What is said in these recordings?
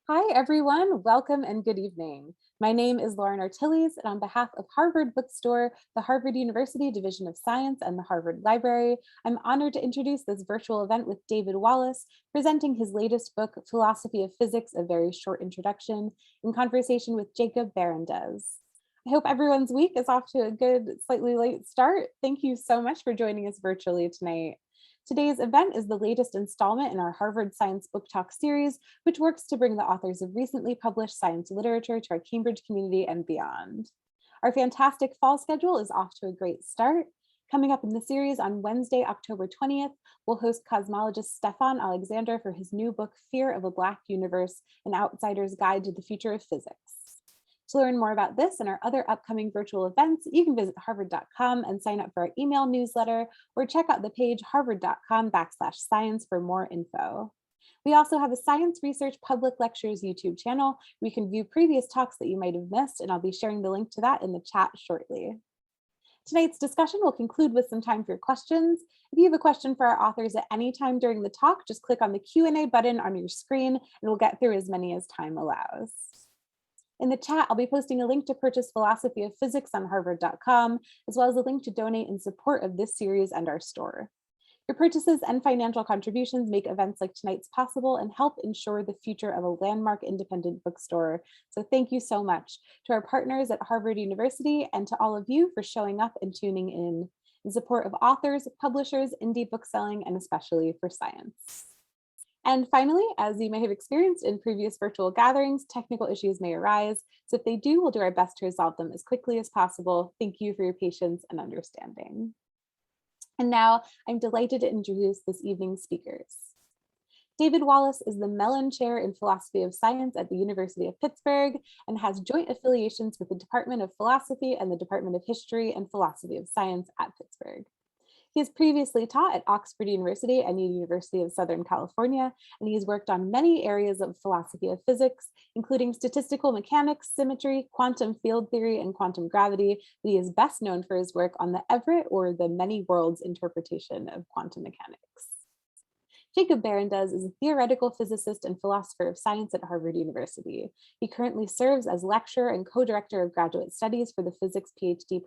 Hi, everyone. Welcome and good evening. My name is Lauren Artilles, and on behalf of Harvard Bookstore, the Harvard University Division of Science, and the Harvard Library, I'm honored to introduce this virtual event with David Wallace, presenting his latest book, Philosophy of Physics, A Very Short Introduction, in conversation with Jacob Barandes. I hope everyone's week is off to a good, slightly late start. Thank you so much for joining us virtually tonight. Today's event is the latest installment in our Harvard Science Book Talk series, which works to bring the authors of recently published science literature to our Cambridge community and beyond. Our fantastic fall schedule is off to a great start. Coming up in the series on Wednesday, October 20th, we'll host cosmologist Stefan Alexander for his new book, Fear of a Black Universe, An Outsider's Guide to the Future of Physics. To learn more about this and our other upcoming virtual events, you can visit harvard.com and sign up for our email newsletter, or check out the page harvard.com/science for more info. We also have a Science Research Public Lectures YouTube channel. We can view previous talks that you might have missed, and I'll be sharing the link to that in the chat shortly. Tonight's discussion will conclude with some time for your questions. If you have a question for our authors at any time during the talk, just click on the Q&A button on your screen, and we'll get through as many as time allows. In the chat, I'll be posting a link to purchase Philosophy of Physics on harvard.com, as well as a link to donate in support of this series and our store. Your purchases and financial contributions make events like tonight's possible and help ensure the future of a landmark independent bookstore. So thank you so much to our partners at Harvard University and to all of you for showing up and tuning in support of authors, publishers, indie bookselling, and especially for science. And finally, as you may have experienced in previous virtual gatherings, technical issues may arise. So if they do, we'll do our best to resolve them as quickly as possible. Thank you for your patience and understanding. And now I'm delighted to introduce this evening's speakers. David Wallace is the Mellon Chair in Philosophy of Science at the University of Pittsburgh and has joint affiliations with the Department of Philosophy and the Department of History and Philosophy of Science at Pittsburgh. He has previously taught at Oxford University and the University of Southern California, and he's worked on many areas of philosophy of physics, including statistical mechanics, symmetry, quantum field theory, and quantum gravity, but he is best known for his work on the Everett or the many worlds interpretation of quantum mechanics. Jacob Barandes is a theoretical physicist and philosopher of science at Harvard University. He currently serves as lecturer and co-director of graduate studies for the physics PhD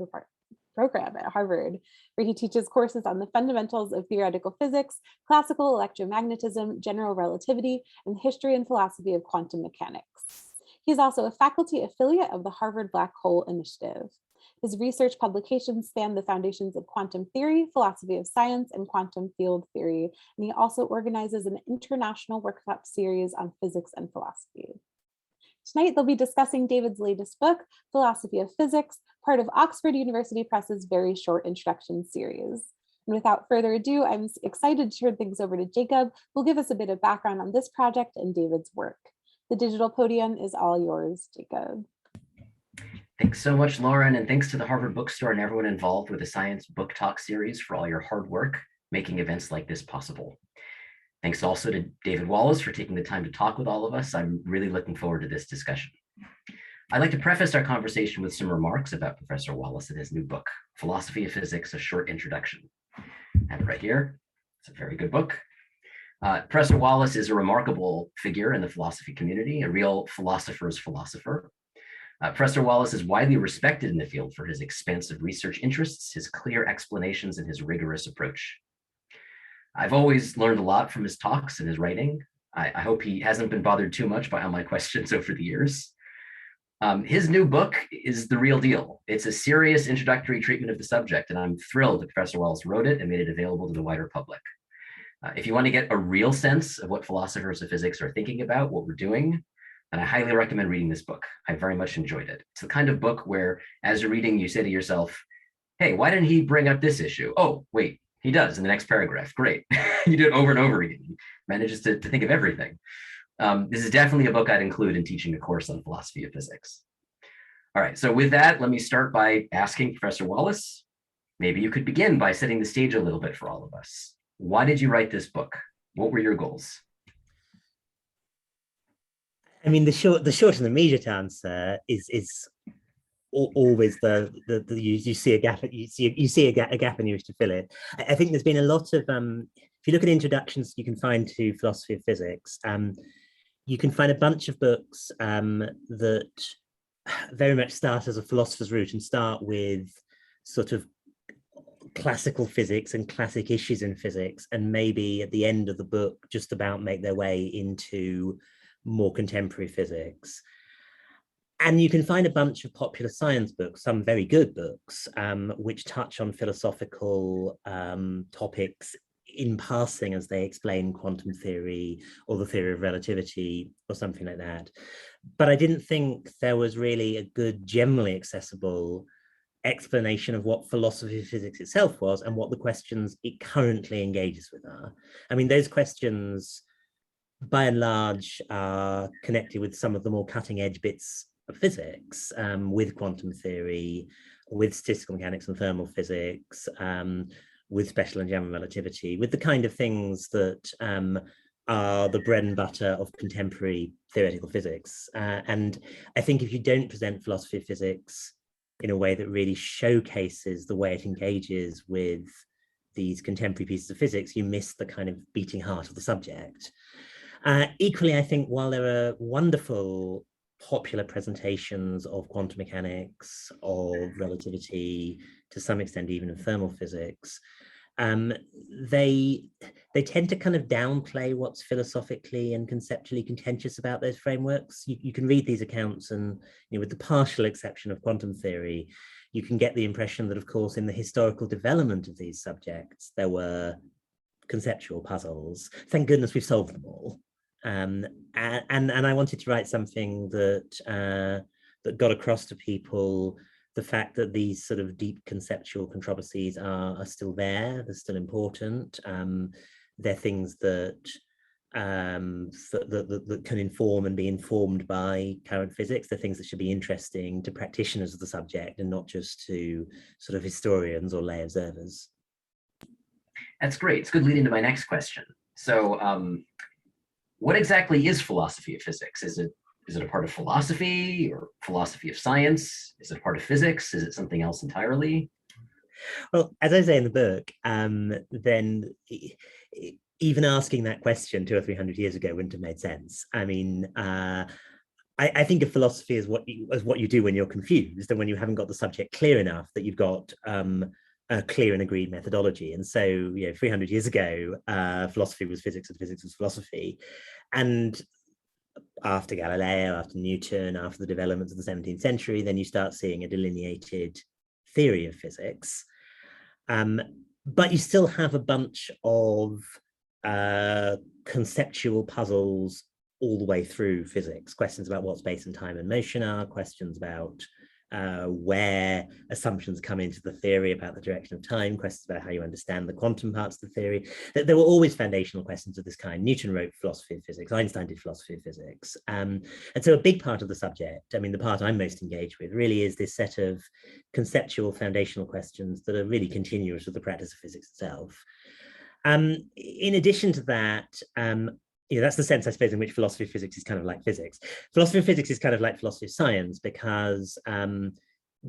program at Harvard, where he teaches courses on the fundamentals of theoretical physics, classical electromagnetism, general relativity, and the history and philosophy of quantum mechanics. He is also a faculty affiliate of the Harvard Black Hole Initiative. His research publications span the foundations of quantum theory, philosophy of science, and quantum field theory, and he also organizes an international workshop series on physics and philosophy. Tonight, they'll be discussing David's latest book, Philosophy of Physics, part of Oxford University Press's Very Short Introduction series. And without further ado, I'm excited to turn things over to Jacob, who'll give us a bit of background on this project and David's work. The digital podium is all yours, Jacob. Thanks so much, Lauren, and thanks to the Harvard Bookstore and everyone involved with the Science Book Talk series for all your hard work making events like this possible. Thanks also to David Wallace for taking the time to talk with all of us. I'm really looking forward to this discussion. I'd like to preface our conversation with some remarks about Professor Wallace and his new book, Philosophy of Physics, A Short Introduction. I have it right here. It's a very good book. Professor Wallace is a remarkable figure in the philosophy community, a real philosopher's philosopher. Professor Wallace is widely respected in the field for his expansive research interests, his clear explanations, and his rigorous approach. I've always learned a lot from his talks and his writing. I hope he hasn't been bothered too much by all my questions over the years. His new book is the real deal. It's a serious introductory treatment of the subject, and I'm thrilled that Professor Wallace wrote it and made it available to the wider public. If you want to get a real sense of what philosophers of physics are thinking about, what we're doing, then I highly recommend reading this book. I very much enjoyed it. It's the kind of book where, as you're reading, you say to yourself, hey, why didn't he bring up this issue? Oh, wait. He does in the next paragraph. Great. You do it over and over again. He manages to think of everything. This is definitely a book I'd include in teaching a course on philosophy of physics. All right, so with that, let me start by asking Professor Wallace, maybe you could begin by setting the stage a little bit for all of us. Why did you write this book? What were your goals? I mean, the short and the immediate answer is always you see a gap, you see a gap and you wish to fill it. I think there's been a lot of if you look at introductions you can find to philosophy of physics, you can find a bunch of books that very much start as a philosopher's route and start with sort of classical physics and classic issues in physics, and maybe at the end of the book just about make their way into more contemporary physics. And you can find a bunch of popular science books, some very good books, which touch on philosophical topics in passing as they explain quantum theory or the theory of relativity or something like that. But I didn't think there was really a good, generally accessible explanation of what philosophy of physics itself was and what the questions it currently engages with are. I mean, those questions, by and large, are connected with some of the more cutting edge bits of physics, with quantum theory, with statistical mechanics and thermal physics, with special and general relativity, with the kind of things that are the bread and butter of contemporary theoretical physics. And I think if you don't present philosophy of physics in a way that really showcases the way it engages with these contemporary pieces of physics, you miss the kind of beating heart of the subject. Equally, I think while there are wonderful popular presentations of quantum mechanics, of relativity, to some extent even of thermal physics, they tend to kind of downplay what's philosophically and conceptually contentious about those frameworks. You can read these accounts and, with the partial exception of quantum theory, you can get the impression that, of course, in the historical development of these subjects, there were conceptual puzzles. Thank goodness we've solved them all. And I wanted to write something that that got across to people the fact that these sort of deep conceptual controversies are still there. They're still important. They're things that that can inform and be informed by current physics. They're things that should be interesting to practitioners of the subject and not just to sort of historians or lay observers. That's great. It's good lead into my next question. So what exactly is philosophy of physics? Is it a part of philosophy or philosophy of science? Is it a part of physics? Is it something else entirely? Well, as I say in the book, then even asking that question 200 or 300 years ago wouldn't have made sense. I mean, I think of philosophy as what you do when you're confused and when you haven't got the subject clear enough that you've got a clear and agreed methodology. And so, 300 years ago, philosophy was physics and physics was philosophy. And after Galileo, after Newton, after the developments of the 17th century, then you start seeing a delineated theory of physics. But you still have a bunch of conceptual puzzles all the way through physics. Questions about what space and time and motion are, questions about where assumptions come into the theory about the direction of time, questions about how you understand the quantum parts of the theory. There were always foundational questions of this kind. Newton wrote philosophy of physics, Einstein did philosophy of physics. And so a big part of the subject, I mean, the part I'm most engaged with really is this set of conceptual foundational questions that are really continuous with the practice of physics itself. In addition to that, that's the sense, I suppose, in which philosophy of physics is kind of like physics. Philosophy of physics is kind of like philosophy of science because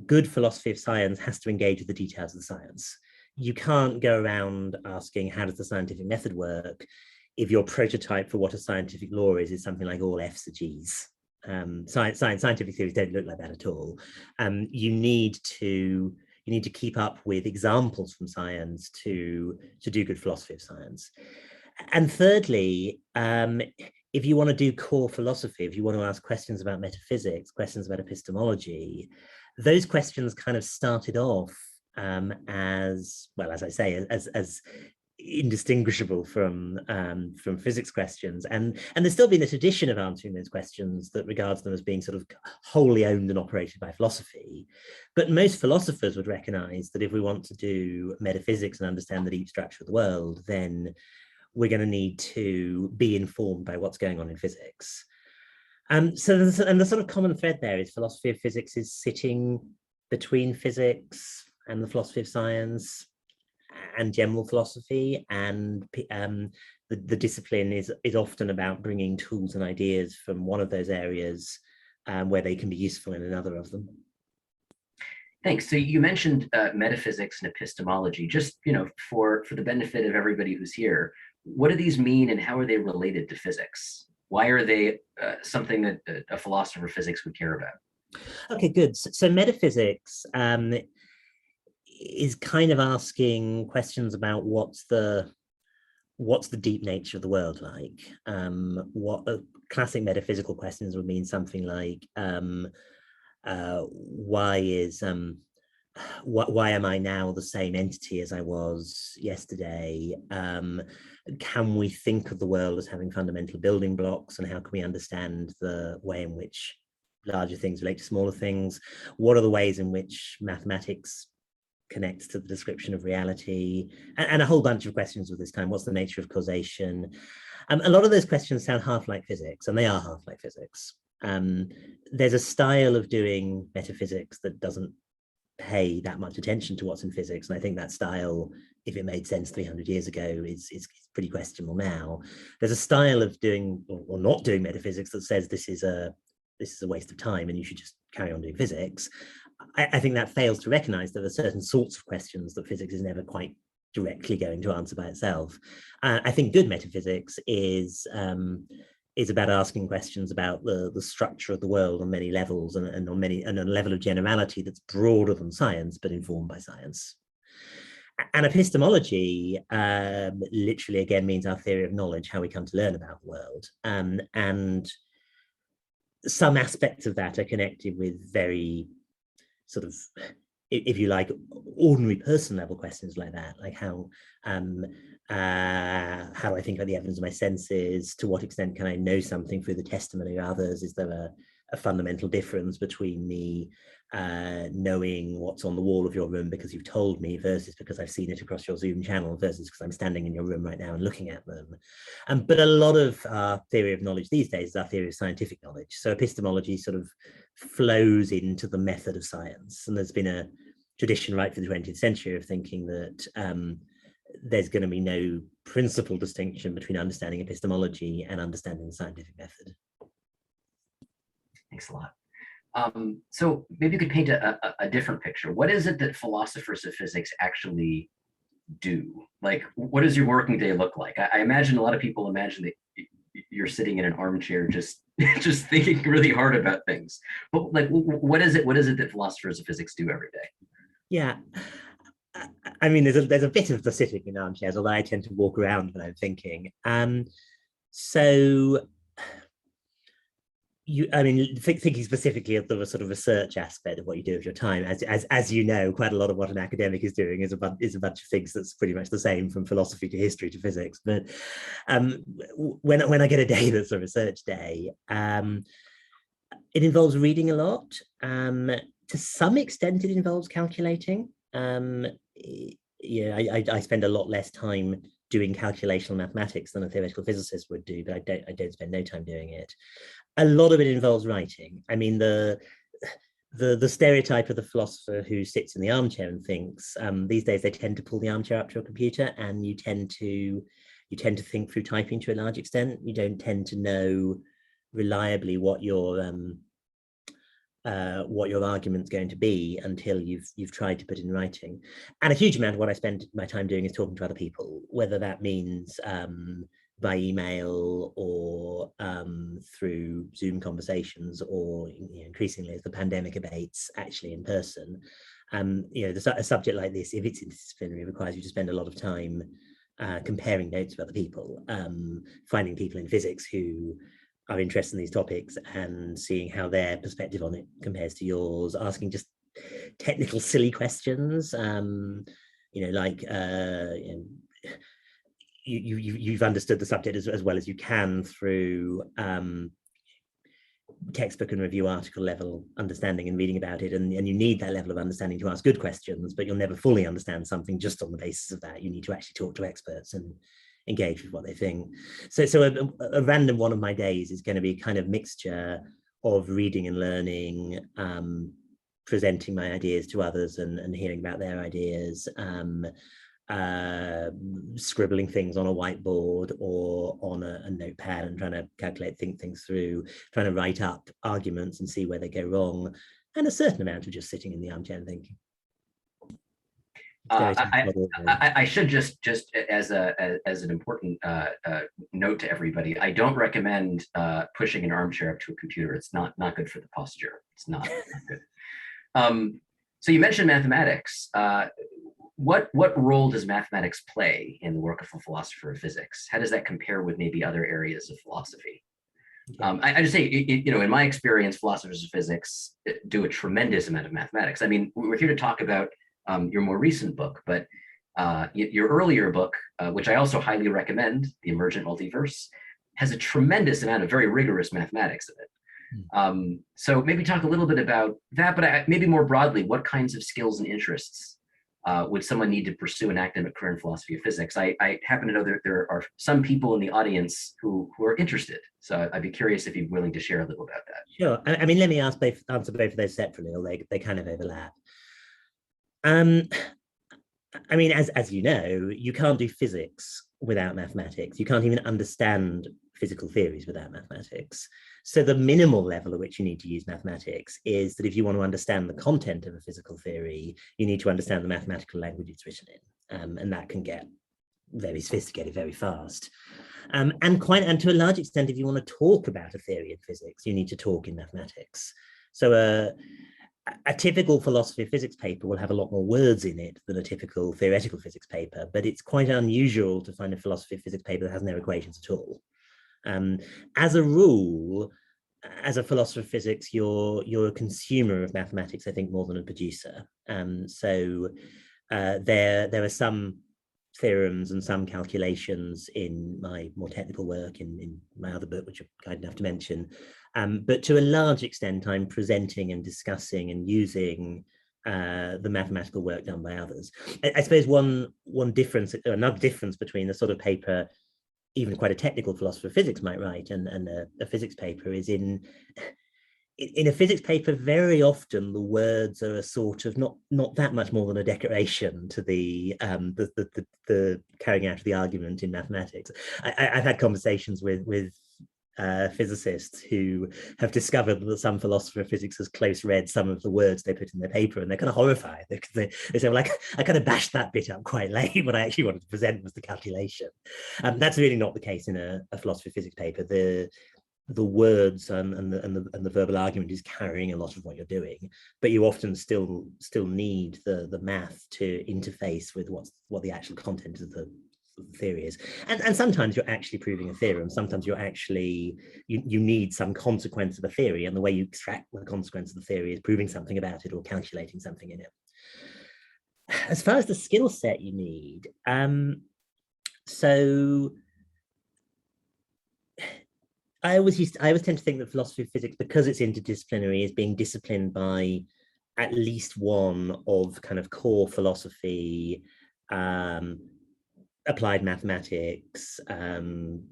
good philosophy of science has to engage with the details of the science. You can't go around asking, how does the scientific method work, if your prototype for what a scientific law is something like all F's are G's. Scientific theories don't look like that at all. You need to keep up with examples from science to do good philosophy of science. And thirdly, if you want to do core philosophy, if you want to ask questions about metaphysics, questions about epistemology, those questions kind of started off as, well, as I say, as indistinguishable from physics questions. And there's still been a tradition of answering those questions that regards them as being sort of wholly owned and operated by philosophy. But most philosophers would recognize that if we want to do metaphysics and understand the deep structure of the world, then we're going to need to be informed by what's going on in physics. So the sort of common thread there is philosophy of physics is sitting between physics and the philosophy of science and general philosophy, and the discipline is often about bringing tools and ideas from one of those areas where they can be useful in another of them. Thanks. So you mentioned metaphysics and epistemology. Just for the benefit of everybody who's here, what do these mean and how are they related to physics? Why are they something that a philosopher of physics would care about? Okay, good. So metaphysics is kind of asking questions about what's the deep nature of the world like. What classic metaphysical questions would mean something like, why am I now the same entity as I was yesterday? Can we think of the world as having fundamental building blocks, and how can we understand the way in which larger things relate to smaller things? What are the ways in which mathematics connects to the description of reality? And a whole bunch of questions of this kind. What's the nature of causation? A lot of those questions sound half like physics, and they are half like physics. There's a style of doing metaphysics that doesn't pay that much attention to what's in physics, and I think that style, if it made sense 300 years ago, is pretty questionable now. There's a style of doing or not doing metaphysics that says this is a waste of time and you should just carry on doing physics. I think that fails to recognize there are certain sorts of questions that physics is never quite directly going to answer by itself. I think good metaphysics is about asking questions about the structure of the world on many levels, and on a level of generality that's broader than science but informed by science. And epistemology literally again means our theory of knowledge, how we come to learn about the world, and some aspects of that are connected with very sort of, if you like, ordinary person level questions like that, like how do I think about the evidence of my senses? To what extent can I know something through the testimony of others? Is there a fundamental difference between me knowing what's on the wall of your room because you've told me, versus because I've seen it across your Zoom channel, versus because I'm standing in your room right now and looking at them? But a lot of our theory of knowledge these days is our theory of scientific knowledge. So epistemology sort of flows into the method of science. And there's been a tradition right through the 20th century of thinking that there's going to be no principal distinction between understanding epistemology and understanding the scientific method. Thanks a lot. So maybe you could paint a different picture. What is it that philosophers of physics actually do? Like, what does your working day look like? I imagine a lot of people imagine that you're sitting in an armchair just thinking really hard about things. But like, what is it that philosophers of physics do every day? Yeah. I mean, there's a bit of the sitting in armchairs, although I tend to walk around when I'm thinking. So thinking specifically of the sort of research aspect of what you do with your time, as you know, quite a lot of what an academic is doing is a bunch of things that's pretty much the same, from philosophy to history to physics. But when I get a day that's a research day, it involves reading a lot. To some extent, it involves calculating. I spend a lot less time doing calculational mathematics than a theoretical physicist would do, but I don't spend no time doing it. A lot of it involves writing. I mean, the stereotype of the philosopher who sits in the armchair and thinks, these days they tend to pull the armchair up to a computer, and you tend to think through typing to a large extent. You don't tend to know reliably what your argument's going to be until you've tried to put in writing. And a huge amount of what I spend my time doing is talking to other people, whether that means by email or through Zoom conversations, or increasingly as the pandemic abates, actually in person. A subject like this, if it's interdisciplinary, requires you to spend a lot of time comparing notes with other people, finding people in physics who are interested in these topics and seeing how their perspective on it compares to yours, asking just technical silly questions, you've understood the subject as well as you can through textbook and review article level understanding and reading about it, and you need that level of understanding to ask good questions, but you'll never fully understand something just on the basis of that. You need to actually talk to experts and engage with what they think. So a random one of my days is going to be kind of mixture of reading and learning, presenting my ideas to others and hearing about their ideas, scribbling things on a whiteboard or on a notepad and trying to think things through, trying to write up arguments and see where they go wrong, and a certain amount of just sitting in the armchair and thinking. I should just as an important note to everybody, I don't recommend pushing an armchair up to a computer. It's not good for the posture. It's not good. So you mentioned mathematics. What role does mathematics play in the work of a philosopher of physics? How does that compare with maybe other areas of philosophy? I just say, in my experience, philosophers of physics do a tremendous amount of mathematics. I mean, we're here to talk about your more recent book, but your earlier book, which I also highly recommend, The Emergent Multiverse, has a tremendous amount of very rigorous mathematics in it. So maybe talk a little bit about that, but maybe more broadly, what kinds of skills and interests would someone need to pursue an academic career in philosophy of physics? I happen to know there are some people in the audience who are interested. So I'd be curious if you're willing to share a little about that. Sure. I mean, let me answer both of those separately, or they kind of overlap. I mean, as you know, you can't do physics without mathematics. You can't even understand physical theories without mathematics. So the minimal level at which you need to use mathematics is that if you want to understand the content of a physical theory, you need to understand the mathematical language it's written in. And that can get very sophisticated very fast. And to a large extent, if you want to talk about a theory in physics, you need to talk in mathematics. So a typical philosophy of physics paper will have a lot more words in it than a typical theoretical physics paper, but it's quite unusual to find a philosophy of physics paper that has no equations at all. As a rule, as a philosopher of physics, you're a consumer of mathematics, I think, more than a producer. So there are some theorems and some calculations in my more technical work in my other book, which I'm kind enough to mention. But to a large extent, I'm presenting and discussing and using the mathematical work done by others. I suppose one difference, another difference between the sort of paper even quite a technical philosopher of physics might write and a physics paper is in a physics paper, very often the words are a sort of not that much more than a decoration to the carrying out of the argument in mathematics. I've had conversations with physicists who have discovered that some philosopher of physics has close read some of the words they put in their paper, and they're kind of horrified because they say, well, like, I kind of bashed that bit up quite late. What I actually wanted to present was the calculation. That's really not the case in a philosophy of physics paper. The words and the verbal argument is carrying a lot of what you're doing, but you often still need the math to interface with what the actual content of the theory is. And sometimes you're actually proving a theorem. Sometimes you're actually you need some consequence of a theory, and the way you extract the consequence of the theory is proving something about it or calculating something in it. As far as the skill set you need, so I always tend to think that philosophy of physics, because it's interdisciplinary, is being disciplined by at least one of kind of core philosophy, applied mathematics,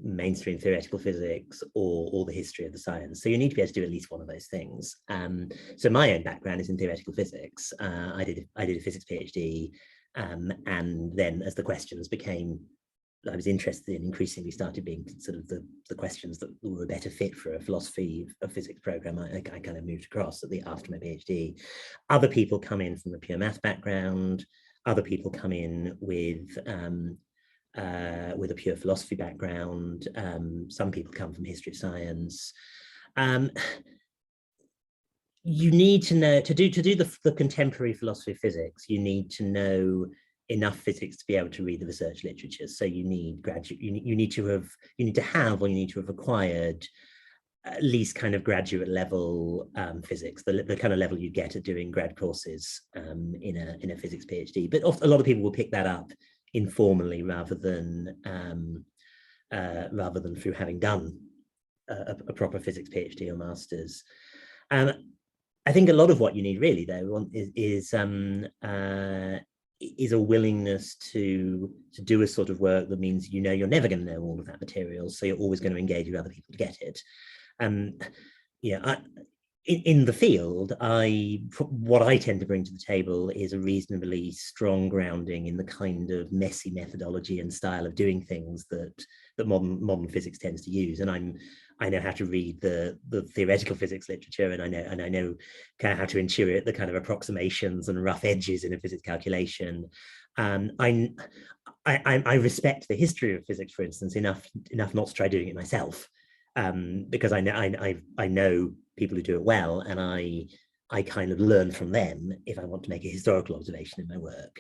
mainstream theoretical physics, or the history of the science. So you need to be able to do at least one of those things. So my own background is in theoretical physics. I did a physics PhD, and then as the questions became I was interested in increasingly started being sort of the questions that were a better fit for a philosophy of physics program, I kind of moved across after my PhD. Other people come in from a pure math background. Other people come in with a pure philosophy background. Some people come from history of science. You need to know, to do the contemporary philosophy of physics, you need to know enough physics to be able to read the research literature. So you need you need to have acquired at least kind of graduate level physics, the kind of level you get at doing grad courses in a physics PhD. But a lot of people will pick that up informally rather than through having done a proper physics PhD or master's. I think a lot of what you need really though is a willingness to do a sort of work that means you're never going to know all of that material, so you're always going to engage with other people to get it. In the field, what I tend to bring to the table is a reasonably strong grounding in the kind of messy methodology and style of doing things that modern physics tends to use. And I know how to read the theoretical physics literature, and I know kind of how to intuit the kind of approximations and rough edges in a physics calculation. I respect the history of physics, for instance, enough not to try doing it myself, because I know people who do it well, and I kind of learn from them if I want to make a historical observation in my work.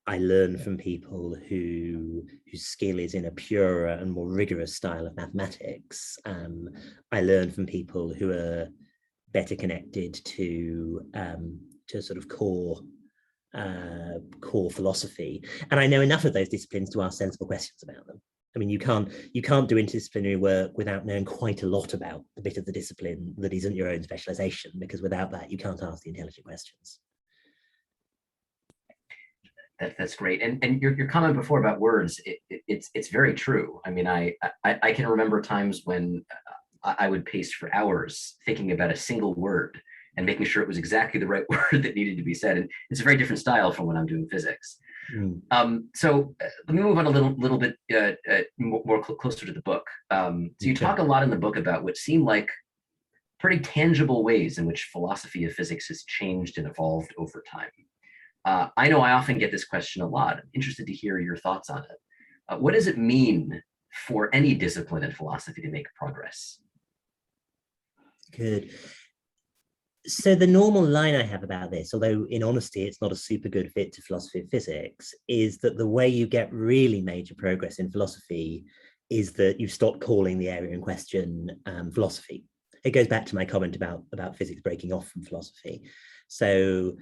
I learn from people whose skill is in a purer and more rigorous style of mathematics. I learn from people who are better connected to sort of core philosophy, and I know enough of those disciplines to ask sensible questions about them. I mean, you can't do interdisciplinary work without knowing quite a lot about the bit of the discipline that isn't your own specialization, because without that, you can't ask the intelligent questions. That's great. And your comment before about words, it's very true. I mean, I can remember times when I would pace for hours thinking about a single word and making sure it was exactly the right word that needed to be said. And it's a very different style from when I'm doing physics. So let me move on a little bit more closer to the book. So you talk a lot in the book about what seem like pretty tangible ways in which philosophy of physics has changed and evolved over time. I know I often get this question a lot. I'm interested to hear your thoughts on it. What does it mean for any discipline in philosophy to make progress? Good. So the normal line I have about this, although in honesty it's not a super good fit to philosophy of physics, is that the way you get really major progress in philosophy is that you stop calling the area in question philosophy. It goes back to my comment about physics breaking off from philosophy. So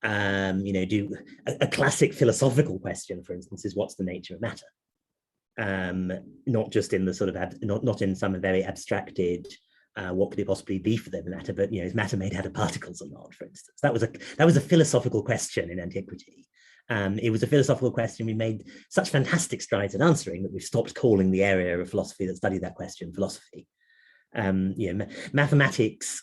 do a classic philosophical question, for instance, is what's the nature of matter? Not just in the sort of not in some very abstracted what could it possibly be for them matter, but is matter made out of particles or not, for instance. That was a philosophical question in antiquity. It was a philosophical question we made such fantastic strides in answering that we've stopped calling the area of philosophy that studied that question philosophy. Mathematics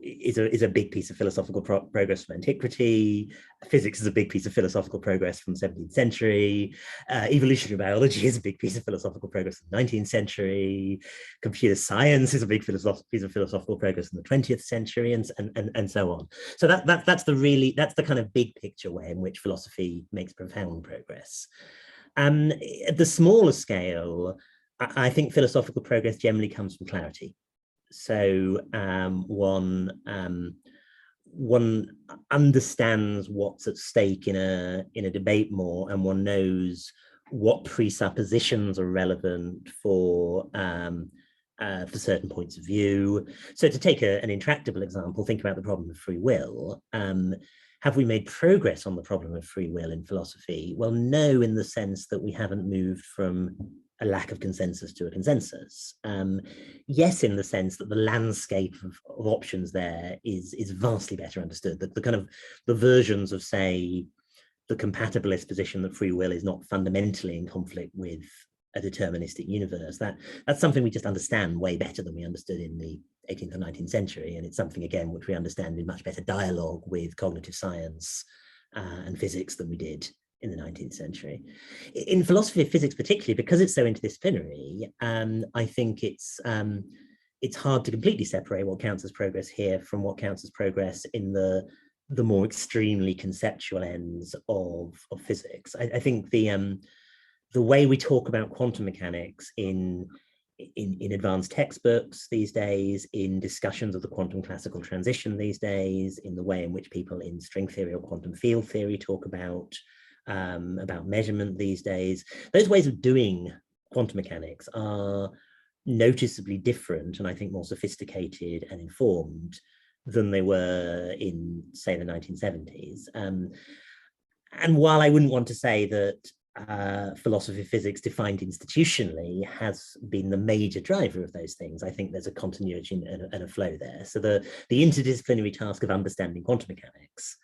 is a big piece of philosophical progress from antiquity. Physics is a big piece of philosophical progress from the 17th century. Evolutionary biology is a big piece of philosophical progress from the 19th century. Computer science is a big piece of philosophical progress in the 20th century, and so on. So that's the kind of big picture way in which philosophy makes profound progress. At the smaller scale, I think philosophical progress generally comes from clarity. So one understands what's at stake in a debate more, and one knows what presuppositions are relevant for certain points of view. So to take an intractable example, think about the problem of free will. Have we made progress on the problem of free will in philosophy? Well, no, in the sense that we haven't moved from a lack of consensus to a consensus. Yes, in the sense that the landscape of options there is vastly better understood. The kind of the versions of, say, the compatibilist position that free will is not fundamentally in conflict with a deterministic universe. That's something we just understand way better than we understood in the 18th or 19th century. And it's something, again, which we understand in much better dialogue with cognitive science and physics than we did in the 19th century. In philosophy of physics, particularly because it's so interdisciplinary, I think it's hard to completely separate what counts as progress here from what counts as progress in the more extremely conceptual ends of physics. I think the way we talk about quantum mechanics in advanced textbooks these days, in discussions of the quantum classical transition these days, in the way in which people in string theory or quantum field theory talk about measurement these days, those ways of doing quantum mechanics are noticeably different and I think more sophisticated and informed than they were in, say, the 1970s. And while I wouldn't want to say that philosophy of physics defined institutionally has been the major driver of those things, I think there's a continuity and a flow there. So the interdisciplinary task of understanding quantum mechanics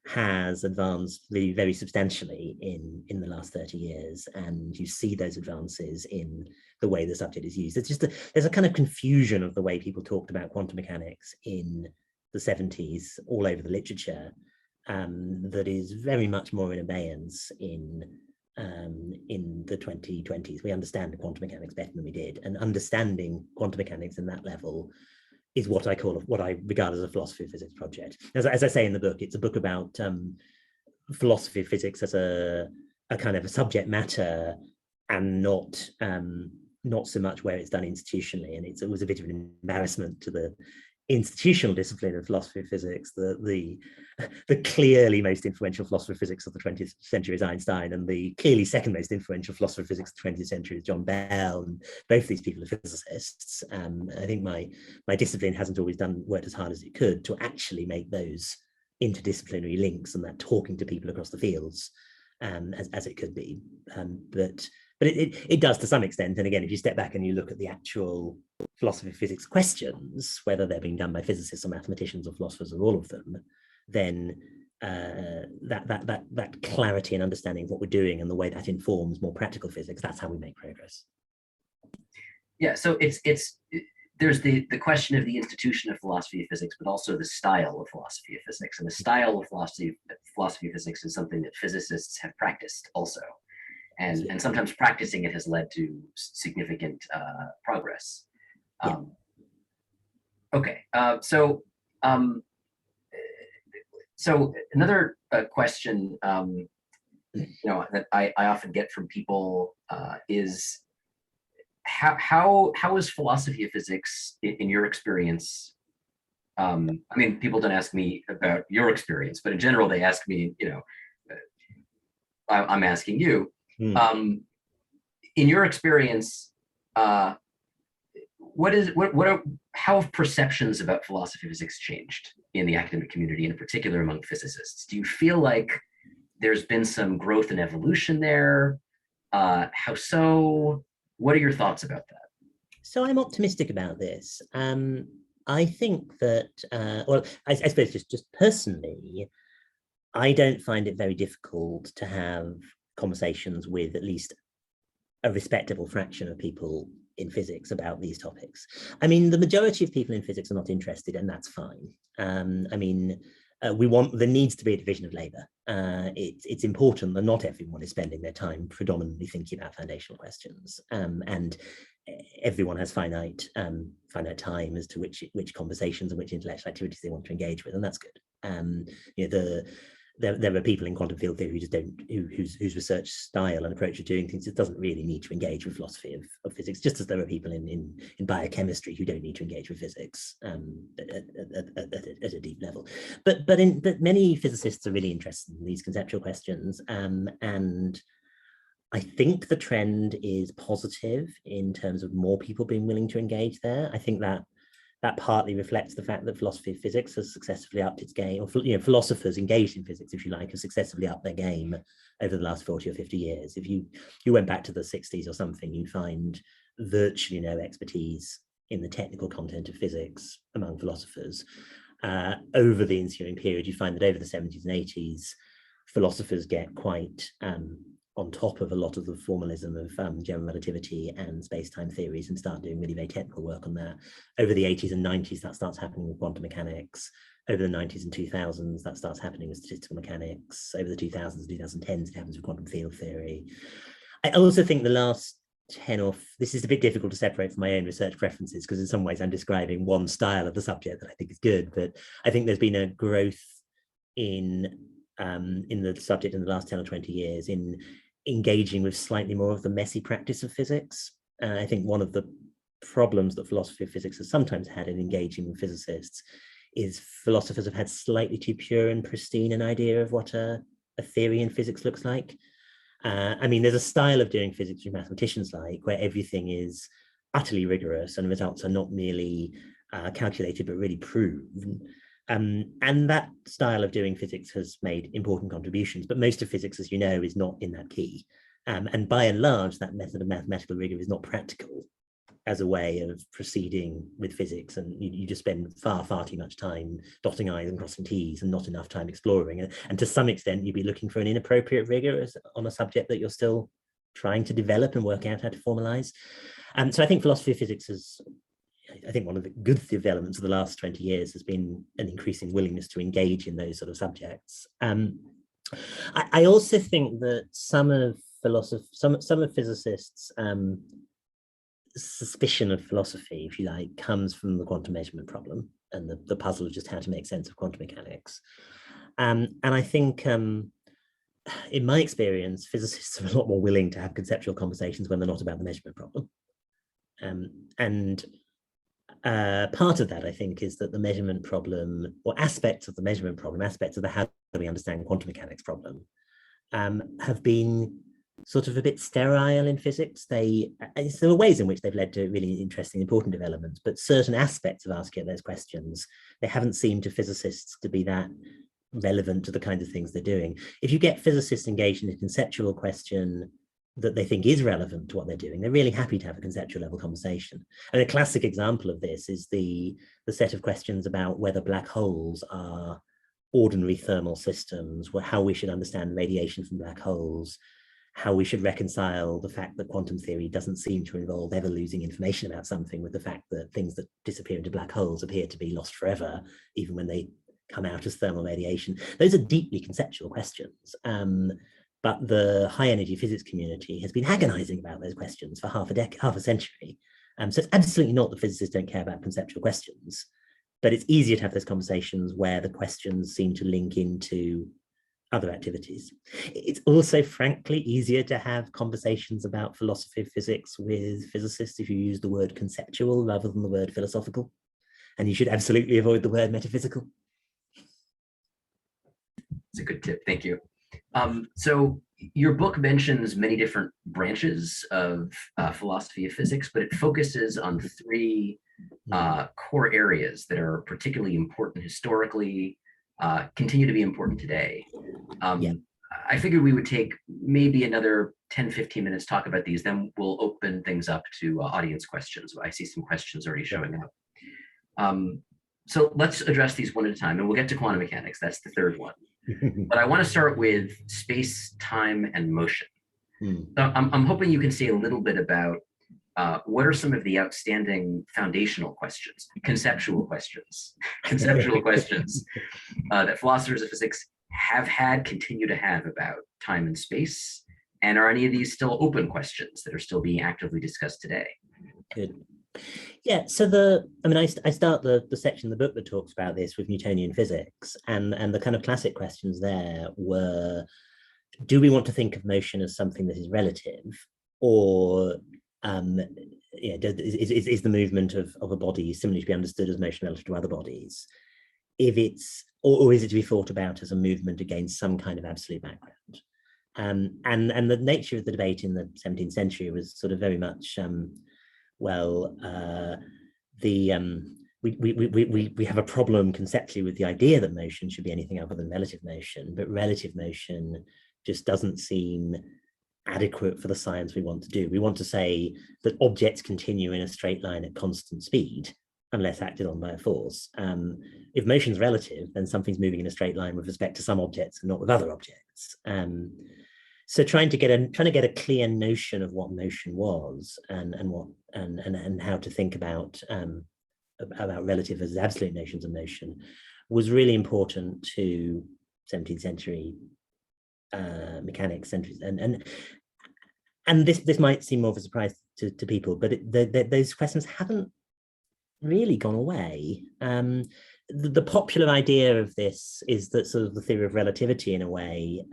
has advanced really very substantially in the last 30 years, and you see those advances in the way the subject is used. It's just there's a kind of confusion of the way people talked about quantum mechanics in the 70s all over the literature that is very much more in abeyance in the 2020s. We understand quantum mechanics better than we did, and understanding quantum mechanics in that level is what I regard as a philosophy of physics project. As I say in the book, it's a book about philosophy of physics as a kind of a subject matter, and not so much where it's done institutionally. And it was a bit of an embarrassment to the institutional discipline of philosophy of physics. The clearly most influential philosopher of physics of the 20th century is Einstein, and the clearly second most influential philosopher of physics of the 20th century is John Bell. And both these people are physicists. I think my discipline hasn't always worked as hard as it could to actually make those interdisciplinary links and that talking to people across the fields as it could be. But it does to some extent. And again, if you step back and you look at the actual philosophy of physics questions, whether they're being done by physicists or mathematicians or philosophers or all of them, then that clarity and understanding of what we're doing and the way that informs more practical physics, that's how we make progress. Yeah, so there's the question of the institution of philosophy of physics, but also the style of philosophy of physics. And the style of philosophy of physics is something that physicists have practiced also. And sometimes practicing it has led to significant progress. Okay, so another question that I often get from people is how is philosophy of physics in your experience? I mean, people don't ask me about your experience, but in general, they ask me, I'm asking you. In your experience, how have perceptions about philosophy of physics changed in the academic community, and in particular among physicists? Do you feel like there's been some growth and evolution there? How so? What are your thoughts about that? So I'm optimistic about this. I think that, well, I suppose just personally, I don't find it very difficult to have conversations with at least a respectable fraction of people in physics about these topics. I mean, the majority of people in physics are not interested, and that's fine. I mean, there needs to be a division of labor. It's important that not everyone is spending their time predominantly thinking about foundational questions, and everyone has finite time as to which conversations and which intellectual activities they want to engage with, and that's good. There are people in quantum field theory who just whose research style and approach of doing things, it doesn't really need to engage with philosophy of physics, just as there are people in biochemistry who don't need to engage with physics at a deep level. But many physicists are really interested in these conceptual questions, and I think the trend is positive in terms of more people being willing to engage there. I think that partly reflects the fact that philosophy of physics has successfully upped its game, or philosophers engaged in physics, if you like, have successfully upped their game over the last 40 or 50 years. If you went back to the 60s or something, you'd find virtually no expertise in the technical content of physics among philosophers. Over the ensuing period, you find that over the 70s and 80s, philosophers get quite on top of a lot of the formalism of general relativity and space-time theories and start doing really very technical work on that. Over the 80s and 90s, that starts happening with quantum mechanics. Over the 90s and 2000s, that starts happening with statistical mechanics. Over the 2000s and 2010s, it happens with quantum field theory. I also think the last 10 this is a bit difficult to separate from my own research preferences, because in some ways I'm describing one style of the subject that I think is good, but I think there's been a growth in the subject in the last 10 or 20 years in engaging with slightly more of the messy practice of physics. I think one of the problems that philosophy of physics has sometimes had in engaging with physicists is philosophers have had slightly too pure and pristine an idea of what a theory in physics looks like. I mean, there's a style of doing physics which mathematicians like, where everything is utterly rigorous and results are not merely calculated, but really proven. And that style of doing physics has made important contributions, but most of physics, as you know, is not in that key. And by and large, that method of mathematical rigor is not practical as a way of proceeding with physics. And you just spend far, far too much time dotting I's and crossing T's and not enough time exploring. And to some extent, you'd be looking for an inappropriate rigor on a subject that you're still trying to develop and work out how to formalize. So I think philosophy of physics is, I think one of the good developments of the last 20 years has been an increasing willingness to engage in those sort of subjects. I also think that some of physicists suspicion of philosophy, if you like, comes from the quantum measurement problem and the puzzle of just how to make sense of quantum mechanics. And I think, in my experience, physicists are a lot more willing to have conceptual conversations when they're not about the measurement problem. Part of that, I think, is that the measurement problem, or aspects of the measurement problem, aspects of the how do we understand quantum mechanics problem, have been sort of a bit sterile in physics. There are ways in which they've led to really interesting, important developments, but certain aspects of asking those questions, they haven't seemed to physicists to be that relevant to the kinds of things they're doing. If you get physicists engaged in a conceptual question that they think is relevant to what they're doing, they're really happy to have a conceptual level conversation. And a classic example of this is the set of questions about whether black holes are ordinary thermal systems, how we should understand radiation from black holes, how we should reconcile the fact that quantum theory doesn't seem to involve ever losing information about something with the fact that things that disappear into black holes appear to be lost forever, even when they come out as thermal radiation. Those are deeply conceptual questions. But the high energy physics community has been agonizing about those questions for half a century. So it's absolutely not that physicists don't care about conceptual questions, but it's easier to have those conversations where the questions seem to link into other activities. It's also, frankly, easier to have conversations about philosophy of physics with physicists if you use the word conceptual rather than the word philosophical. And you should absolutely avoid the word metaphysical. It's a good tip, thank you. So your book mentions many different branches of philosophy of physics, but it focuses on three core areas that are particularly important historically, continue to be important today. I figured we would take maybe another 10, 15 minutes to talk about these, then we'll open things up to audience questions. I see some questions already showing up. So let's address these one at a time, and we'll get to quantum mechanics. That's the third one. But I want to start with space, time, and motion. So I'm hoping you can say a little bit about what are some of the outstanding foundational questions, conceptual questions that philosophers of physics have had, continue to have about time and space, and are any of these still open questions that are still being actively discussed today? Good. Yeah, so I start the section of the book that talks about this with Newtonian physics, and the kind of classic questions there were, do we want to think of motion as something that is relative, or is the movement of a body similarly to be understood as motion relative to other bodies? If it's, or is it to be thought about as a movement against some kind of absolute background? And the nature of the debate in the 17th century was sort of very much we have a problem conceptually with the idea that motion should be anything other than relative motion, but relative motion just doesn't seem adequate for the science we want to do. We want to say that objects continue in a straight line at constant speed unless acted on by a force. If motion's relative, then something's moving in a straight line with respect to some objects and not with other objects. So trying to get a clear notion of what motion was and how to think about relative as absolute notions of motion was really important to 17th century mechanics. And this might seem more of a surprise to people, but those questions haven't really gone away. The popular idea of this is that sort of the theory of relativity, in a way,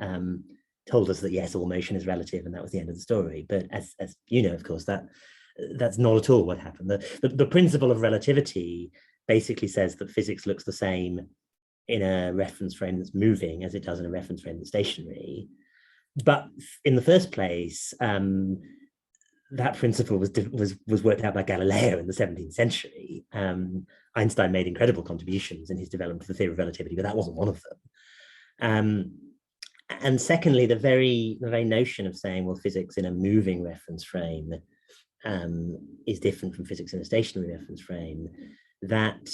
told us that yes, all motion is relative, and that was the end of the story. But as you know, of course, that's not at all what happened. The principle of relativity basically says that physics looks the same in a reference frame that's moving as it does in a reference frame that's stationary. But in the first place, that principle was worked out by Galileo in the 17th century. Einstein made incredible contributions in his development of the theory of relativity, but that wasn't one of them. And secondly, the very notion of saying, well, physics in a moving reference frame is different from physics in a stationary reference frame. That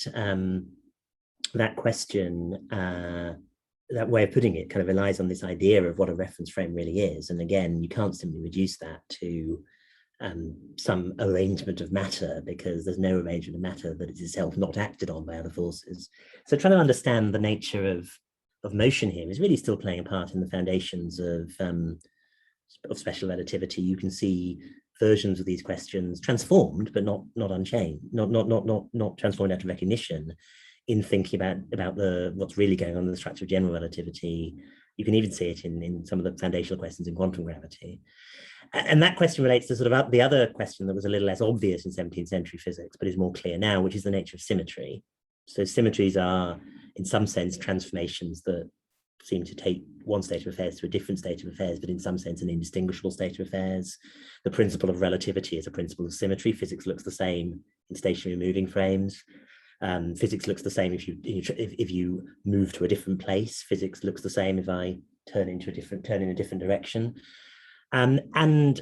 question, that way of putting it, kind of relies on this idea of what a reference frame really is. And again, you can't simply reduce that to some arrangement of matter, because there's no arrangement of matter that is itself not acted on by other forces. So trying to understand the nature of motion here is really still playing a part in the foundations of special relativity. You can see versions of these questions transformed, but not unchanged, not transformed out of recognition in thinking about what's really going on in the structure of general relativity. You can even see it in some of the foundational questions in quantum gravity. And that question relates to sort of the other question that was a little less obvious in 17th century physics, but is more clear now, which is the nature of symmetry. So symmetries are, in some sense, transformations that seem to take one state of affairs to a different state of affairs, but in some sense an indistinguishable state of affairs. The principle of relativity is a principle of symmetry. Physics looks the same in stationary moving frames. Physics looks the same if you move to a different place. Physics looks the same if I turn in a different direction. And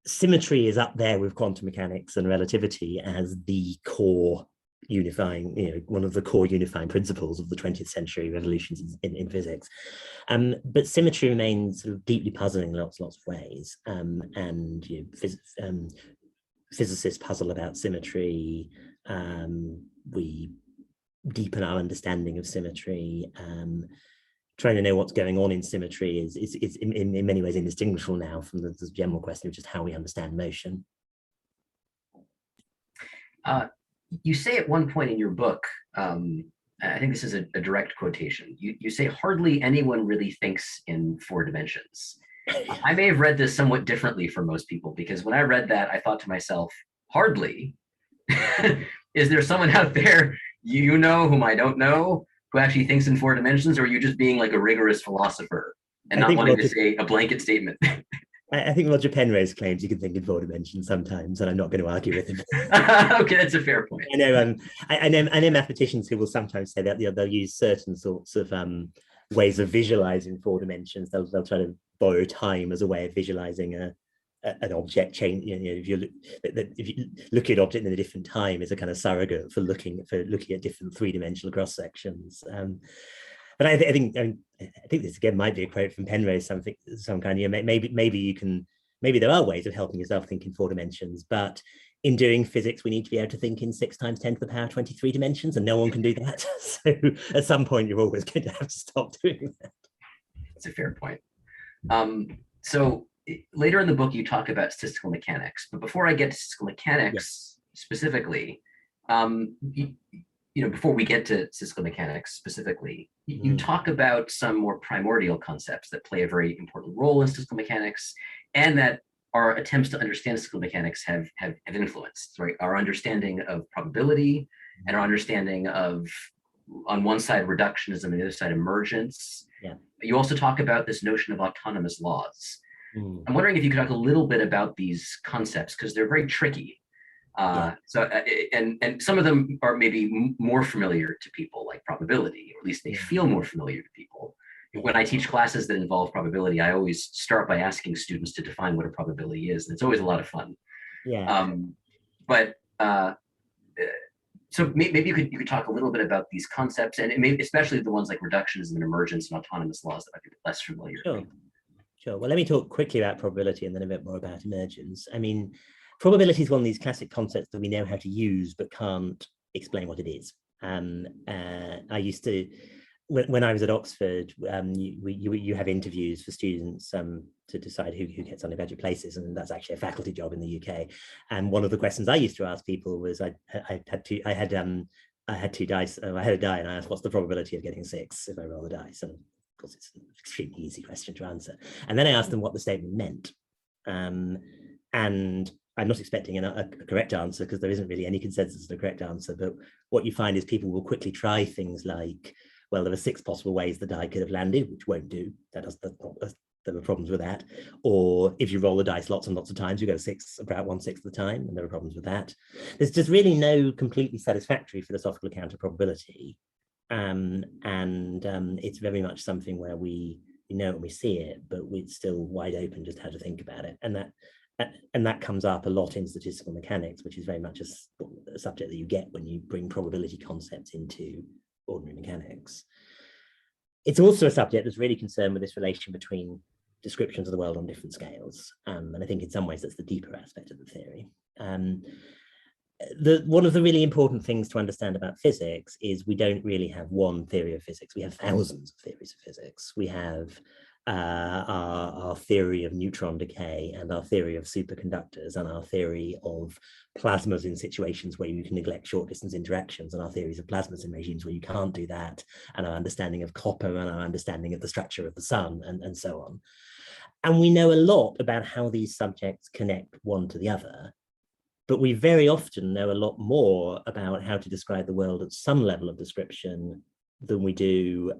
symmetry is up there with quantum mechanics and relativity as the core unifying, one of the core unifying principles of the 20th century revolutions in physics. But symmetry remains sort of deeply puzzling in lots of ways. And physicists puzzle about symmetry. We deepen our understanding of symmetry. Trying to know what's going on in symmetry is in many ways indistinguishable now from the general question of just how we understand motion. You say at one point in your book, I think this is a direct quotation, you say, hardly anyone really thinks in 4 dimensions. I may have read this somewhat differently for most people, because when I read that, I thought to myself, hardly? Is there someone out there whom I don't know, who actually thinks in 4 dimensions, or are you just being like a rigorous philosopher and not wanting to say a blanket statement? I think Roger Penrose claims you can think in 4 dimensions sometimes, and I'm not going to argue with him. Okay, that's a fair point. I know mathematicians who will sometimes say that they'll use certain sorts of ways of visualizing 4 dimensions. They'll try to borrow time as a way of visualizing an object change. If you look at an object in a different time, is a kind of surrogate for looking at different 3-dimensional cross sections. But I think this again might be a quote from Penrose, some kind. Maybe there are ways of helping yourself think in 4 dimensions, but in doing physics, we need to be able to think in 6 times 10 to the power 23 dimensions, and no one can do that. So at some point, you're always going to have to stop doing that. That's a fair point. So later in the book, you talk about statistical mechanics, but before I get to statistical mechanics specifically, before we get to statistical mechanics specifically, you talk about some more primordial concepts that play a very important role in statistical mechanics, and that our attempts to understand statistical mechanics have influenced, right? Our understanding of probability and our understanding of, on one side, reductionism, and the other side, emergence. Yeah. You also talk about this notion of autonomous laws. I'm wondering if you could talk a little bit about these concepts, because they're very tricky. And some of them are maybe more familiar to people, like probability, or at least they feel more familiar to people. When I teach classes that involve probability, I always start by asking students to define what a probability is, and it's always a lot of fun. So maybe you could talk a little bit about these concepts, and maybe especially the ones like reductionism and emergence and autonomous laws that might be less familiar. Sure. Well, let me talk quickly about probability and then a bit more about emergence. I mean, probability is one of these classic concepts that we know how to use but can't explain what it is. I used to, when I was at Oxford, you have interviews for students to decide who gets undergraduate places, and that's actually a faculty job in the UK. And one of the questions I used to ask people was, I had 2 dice. I had a die, and I asked, what's the probability of getting 6 if I roll the dice? And of course, it's an extremely easy question to answer. And then I asked them what the statement meant. And I'm not expecting a correct answer, because there isn't really any consensus of the correct answer. But what you find is people will quickly try things like, well, there are 6 possible ways the die could have landed, which won't do. There are problems with that. Or if you roll the dice lots and lots of times, you go 6 about 1/6 of the time, and there are problems with that. There's just really no completely satisfactory philosophical account of probability. It's very much something where we know and we see it, but it's still wide open just how to think about it. And that comes up a lot in statistical mechanics, which is very much a subject that you get when you bring probability concepts into ordinary mechanics. It's also a subject that's really concerned with this relation between descriptions of the world on different scales. And I think in some ways that's the deeper aspect of the theory. One of the really important things to understand about physics is we don't really have one theory of physics. We have thousands of theories of physics. We have our theory of neutron decay and our theory of superconductors and our theory of plasmas in situations where you can neglect short distance interactions and our theories of plasmas in regimes where you can't do that, and our understanding of copper and our understanding of the structure of the sun and so on. And we know a lot about how these subjects connect one to the other, but we very often know a lot more about how to describe the world at some level of description than we do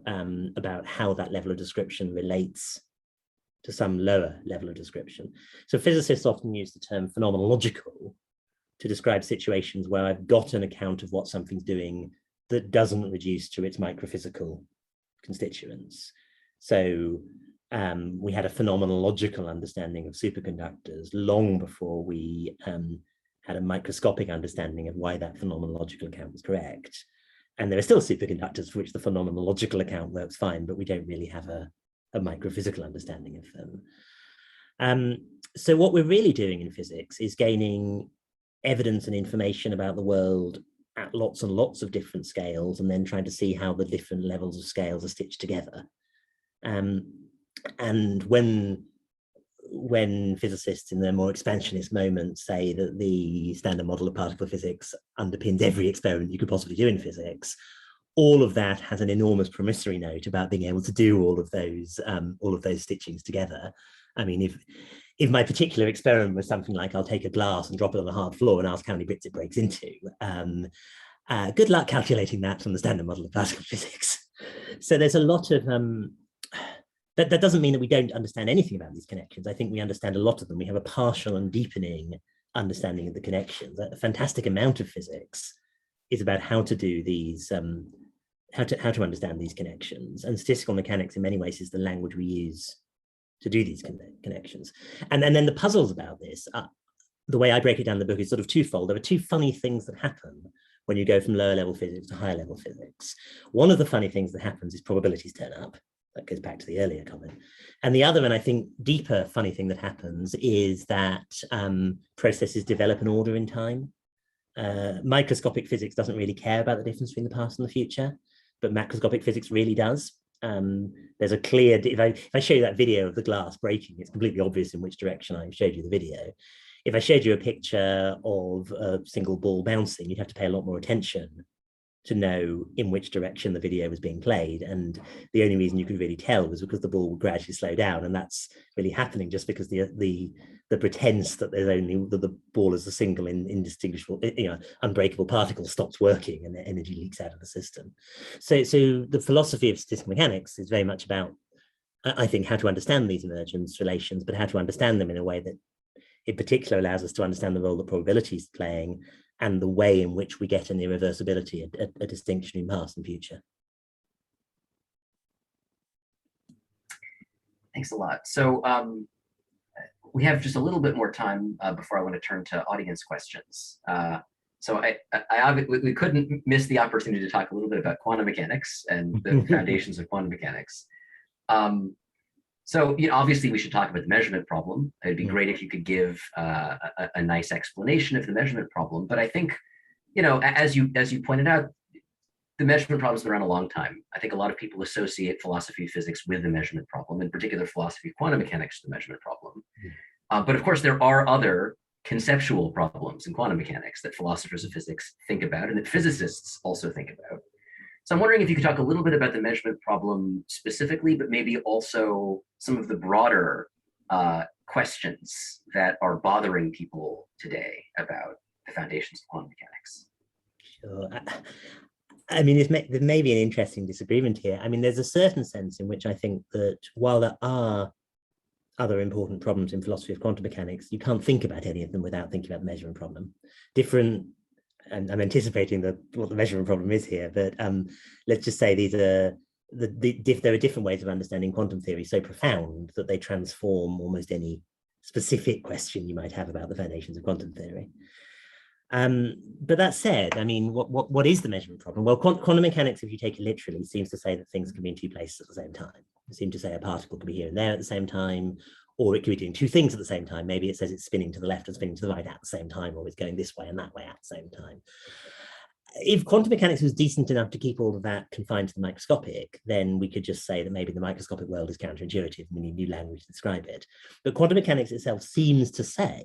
about how that level of description relates to some lower level of description. So physicists often use the term phenomenological to describe situations where I've got an account of what something's doing that doesn't reduce to its microphysical constituents. So we had a phenomenological understanding of superconductors long before we had a microscopic understanding of why that phenomenological account was correct. And there are still superconductors for which the phenomenological account works fine, but we don't really have a microphysical understanding of them. So what we're really doing in physics is gaining evidence and information about the world at lots and lots of different scales, and then trying to see how the different levels of scales are stitched together. And when physicists in their more expansionist moments say that the standard model of particle physics underpins every experiment you could possibly do in physics, all of that has an enormous promissory note about being able to do all of those stitchings together. I mean, if my particular experiment was something like I'll take a glass and drop it on a hard floor and ask how many bits it breaks into, good luck calculating that from the standard model of particle physics. So there's a lot of that doesn't mean that we don't understand anything about these connections. I think we understand a lot of them. We have a partial and deepening understanding of the connections. A fantastic amount of physics is about how to do these, how to understand these connections. And statistical mechanics in many ways is the language we use to do these connections. And then the puzzles about this, the way I break it down in the book is sort of twofold. There are two funny things that happen when you go from lower level physics to higher level physics. One of the funny things that happens is probabilities turn up. That goes back to the earlier comment. And the other, and I think deeper funny thing that happens is that processes develop an order in time. Microscopic physics doesn't really care about the difference between the past and the future, but macroscopic physics really does. There's a clear, if I show you that video of the glass breaking, it's completely obvious in which direction I showed you the video. If I showed you a picture of a single ball bouncing, you'd have to pay a lot more attention to know in which direction the video was being played. And the only reason you could really tell was because the ball would gradually slow down. And that's really happening just because the pretense that there's only that the ball is a single indistinguishable, unbreakable particle stops working and the energy leaks out of the system. So the philosophy of statistical mechanics is very much about, I think, how to understand these emergence relations, but how to understand them in a way that in particular allows us to understand the role that probability is playing and the way in which we get an irreversibility, a distinction in past and future. Thanks a lot. So we have just a little bit more time before I want to turn to audience questions. So we couldn't miss the opportunity to talk a little bit about quantum mechanics and the foundations of quantum mechanics. So obviously we should talk about the measurement problem. It'd be great if you could give a nice explanation of the measurement problem. But I think, as you pointed out, the measurement problem's been around a long time. I think a lot of people associate philosophy of physics with the measurement problem, in particular philosophy of quantum mechanics to the measurement problem. But of course, there are other conceptual problems in quantum mechanics that philosophers of physics think about and that physicists also think about. So I'm wondering if you could talk a little bit about the measurement problem specifically, but maybe also some of the broader questions that are bothering people today about the foundations of quantum mechanics. Sure. I mean, there may be an interesting disagreement here. I mean, there's a certain sense in which I think that while there are other important problems in philosophy of quantum mechanics, you can't think about any of them without thinking about the measurement problem. And I'm anticipating what the measurement problem is here, but let's just say there are different ways of understanding quantum theory so profound that they transform almost any specific question you might have about the foundations of quantum theory. But that said, I mean, what is the measurement problem? Well, quantum mechanics, if you take it literally, seems to say that things can be in two places at the same time. It seems to say a particle can be here and there at the same time, or it could be doing two things at the same time. Maybe it says it's spinning to the left and spinning to the right at the same time, or it's going this way and that way at the same time. if quantum mechanics was decent enough to keep all of that confined to the microscopic, then we could just say that maybe the microscopic world is counterintuitive. We need new language to describe it. But quantum mechanics itself seems to say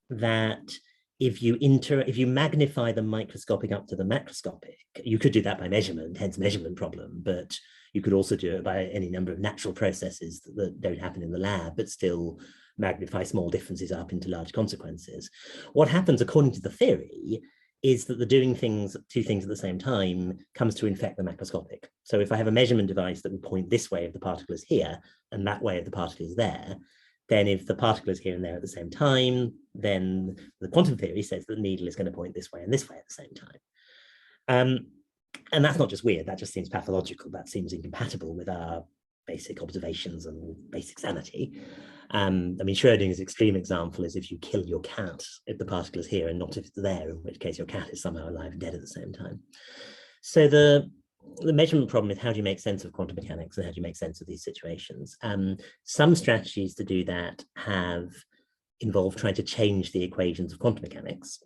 that if you magnify the microscopic up to the macroscopic, you could do that by measurement, hence measurement problem, but you could also do it by any number of natural processes that don't happen in the lab, but still magnify small differences up into large consequences. What happens, according to the theory, is that the doing two things at the same time comes to infect the macroscopic. So if I have a measurement device that would point this way if the particle is here and that way if the particle is there, then if the particle is here and there at the same time, then the quantum theory says that the needle is going to point this way and this way at the same time. And that's not just weird, that just seems pathological. That seems incompatible with our basic observations and basic sanity. I mean, Schrodinger's extreme example is if you kill your cat, if the particle is here and not if it's there, in which case your cat is somehow alive and dead at the same time. So the measurement problem is, how do you make sense of quantum mechanics and how do you make sense of these situations? Some strategies to do that have involved trying to change the equations of quantum mechanics.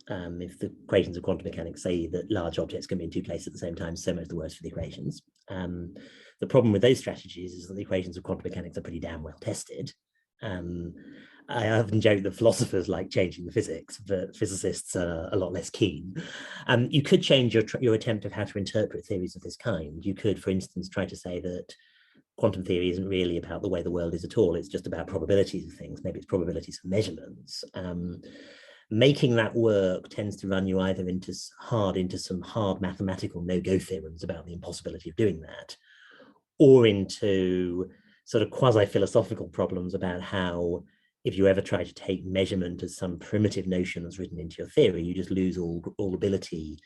If the equations of quantum mechanics say that large objects can be in two places at the same time, so much the worse for the equations. The problem with those strategies is that the equations of quantum mechanics are pretty damn well tested. I often joke that philosophers like changing the physics, but physicists are a lot less keen. You could change your attempt of how to interpret theories of this kind. You could, for instance, try to say that quantum theory isn't really about the way the world is at all. It's just about probabilities of things. Maybe it's probabilities of measurements. Making that work tends to run you either into some hard mathematical no-go theorems about the impossibility of doing that, or into sort of quasi-philosophical problems about how, if you ever try to take measurement as some primitive notion that's written into your theory, you just lose all ability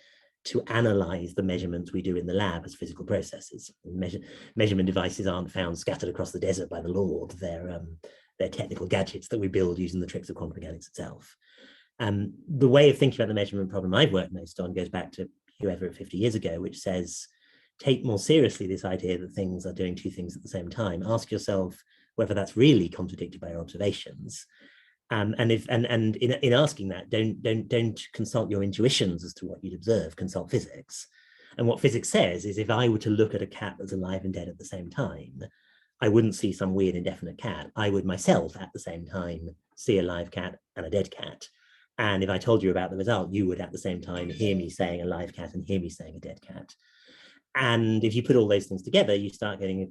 to analyze the measurements we do in the lab as physical processes. Measurement devices aren't found scattered across the desert by the Lord. They're technical gadgets that we build using the tricks of quantum mechanics itself. The way of thinking about the measurement problem I've worked most on goes back to whoever 50 years ago, which says, take more seriously this idea that things are doing two things at the same time. Ask yourself whether that's really contradicted by your observations. And in asking that, don't consult your intuitions as to what you'd observe, consult physics. And what physics says is, if I were to look at a cat that's alive and dead at the same time, I wouldn't see some weird indefinite cat. I would myself at the same time see a live cat and a dead cat. And if I told you about the result, you would at the same time hear me saying a live cat and hear me saying a dead cat. And if you put all those things together, you start getting,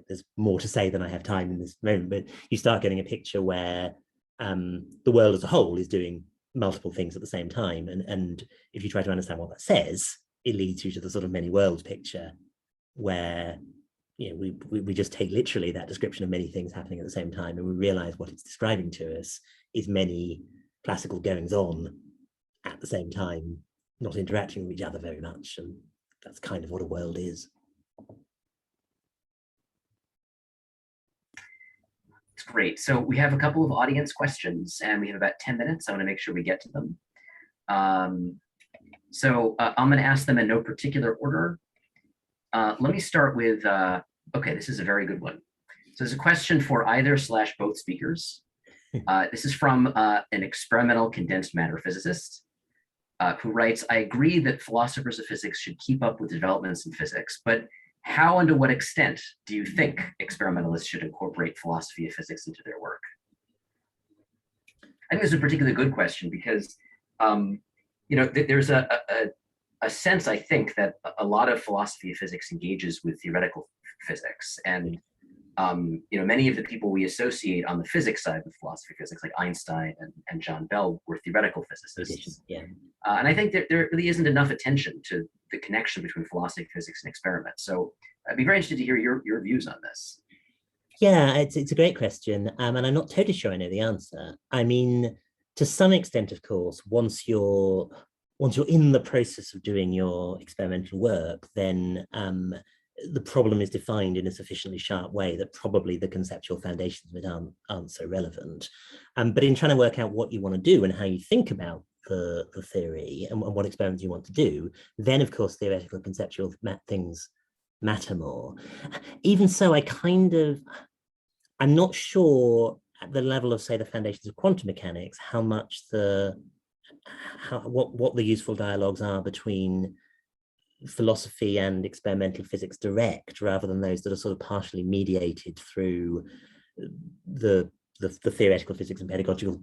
there's more to say than I have time in this moment, but you start getting a picture where the world as a whole is doing multiple things at the same time. And if you try to understand what that says, it leads you to the sort of many worlds picture where, you know, we just take literally that description of many things happening at the same time, and we realize what it's describing to us is many classical goings on at the same time, not interacting with each other very much. And that's kind of what a world is. It's great. So we have a couple of audience questions and we have about 10 minutes. I want to make sure we get to them. I'm going to ask them in no particular order. Let me start with, okay, this is a very good one. So there's a question for either / both speakers. This is from an experimental condensed matter physicist who writes, I agree that philosophers of physics should keep up with developments in physics, but how and to what extent do you think experimentalists should incorporate philosophy of physics into their work? I think this is a particularly good question because, you know, there's a sense, I think, that a lot of philosophy of physics engages with theoretical physics. And you know, many of the people we associate on the physics side with philosophy of physics, like Einstein and John Bell, were theoretical physicists. Yeah. And I think that there really isn't enough attention to the connection between philosophy of physics and experiment. So I'd be very interested to hear your views on this. Yeah, it's a great question. And I'm not totally sure I know the answer. I mean, to some extent, of course, once you're in the process of doing your experimental work, then the problem is defined in a sufficiently sharp way that probably the conceptual foundations of it aren't so relevant. But in trying to work out what you want to do and how you think about the theory and what experiments you want to do, then of course theoretical and conceptual things matter more. Even so, I'm not sure at the level of, say, the foundations of quantum mechanics, how much the what the useful dialogues are between philosophy and experimental physics direct, rather than those that are sort of partially mediated through the theoretical physics and pedagogical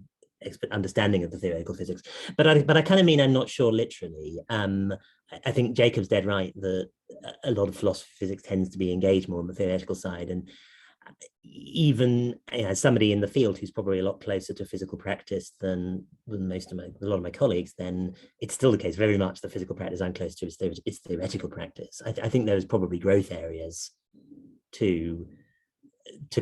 understanding of the theoretical physics. But I kind of mean, I'm not sure literally. I think Jacob's dead right that a lot of philosophy of physics tends to be engaged more on the theoretical side, and even as somebody in the field who's probably a lot closer to physical practice than a lot of my colleagues, then it's still the case very much the physical practice I'm close to is theoretical practice. I think there's probably growth areas to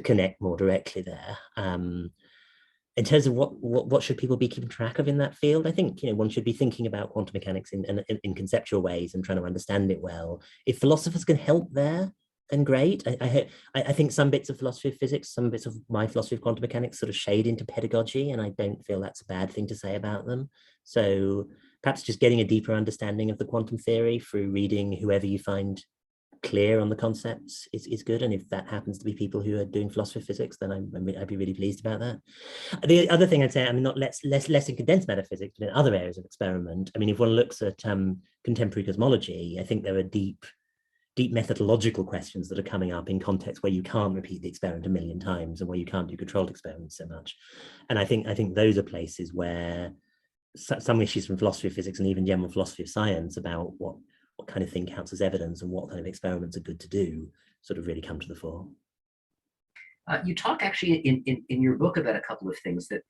connect more directly there. In terms of what should people be keeping track of in that field, I think one should be thinking about quantum mechanics in conceptual ways and trying to understand it well. If philosophers can help there, then great. I think some bits of philosophy of physics, some bits of my philosophy of quantum mechanics sort of shade into pedagogy, and I don't feel that's a bad thing to say about them. So perhaps just getting a deeper understanding of the quantum theory through reading whoever you find clear on the concepts is good. And if that happens to be people who are doing philosophy of physics, then I'd be really pleased about that. The other thing I'd say, I mean, not less in condensed matter physics, but in other areas of experiment. I mean, if one looks at contemporary cosmology, I think there are deep methodological questions that are coming up in contexts where you can't repeat the experiment a million times and where you can't do controlled experiments so much. And I think those are places where some issues from philosophy of physics and even general philosophy of science about what kind of thing counts as evidence and what kind of experiments are good to do sort of really come to the fore. You talk actually in your book about a couple of things that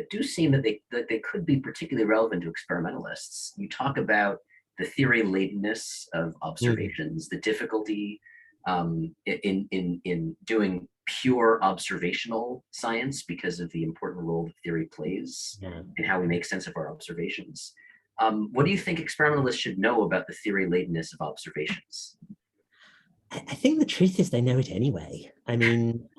do seem that they could be particularly relevant to experimentalists. You talk about the theory latenness of observations, the difficulty in doing pure observational science because of the important role that theory plays in how we make sense of our observations. What do you think experimentalists should know about the theory latenness of observations? I think the truth is they know it anyway. I mean,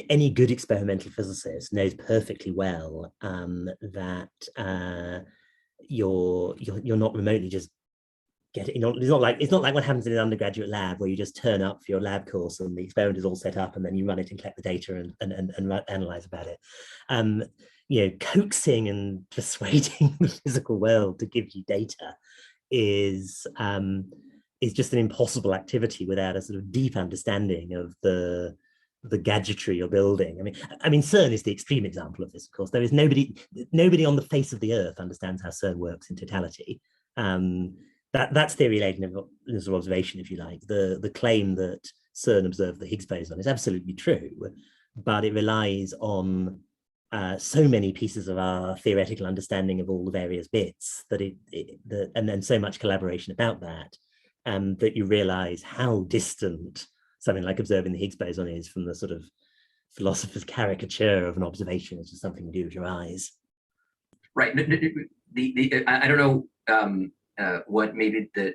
any good experimental physicist knows perfectly well that you're not remotely just getting. It's not like what happens in an undergraduate lab where you just turn up for your lab course and the experiment is all set up and then you run it and collect the data and analyze about it. Coaxing and persuading the physical world to give you data is just an impossible activity without a sort of deep understanding of the gadgetry you're building. I mean, CERN is the extreme example of this, of course. There is nobody on the face of the earth understands how CERN works in totality. That's theory laden observation, if you like. The claim that CERN observed the Higgs boson is absolutely true, but it relies on so many pieces of our theoretical understanding of all the various bits and then so much collaboration about that, that you realize how distant something like observing the Higgs boson is from the sort of philosopher's caricature of an observation. It's just something you do with your eyes. Right. I don't know what maybe the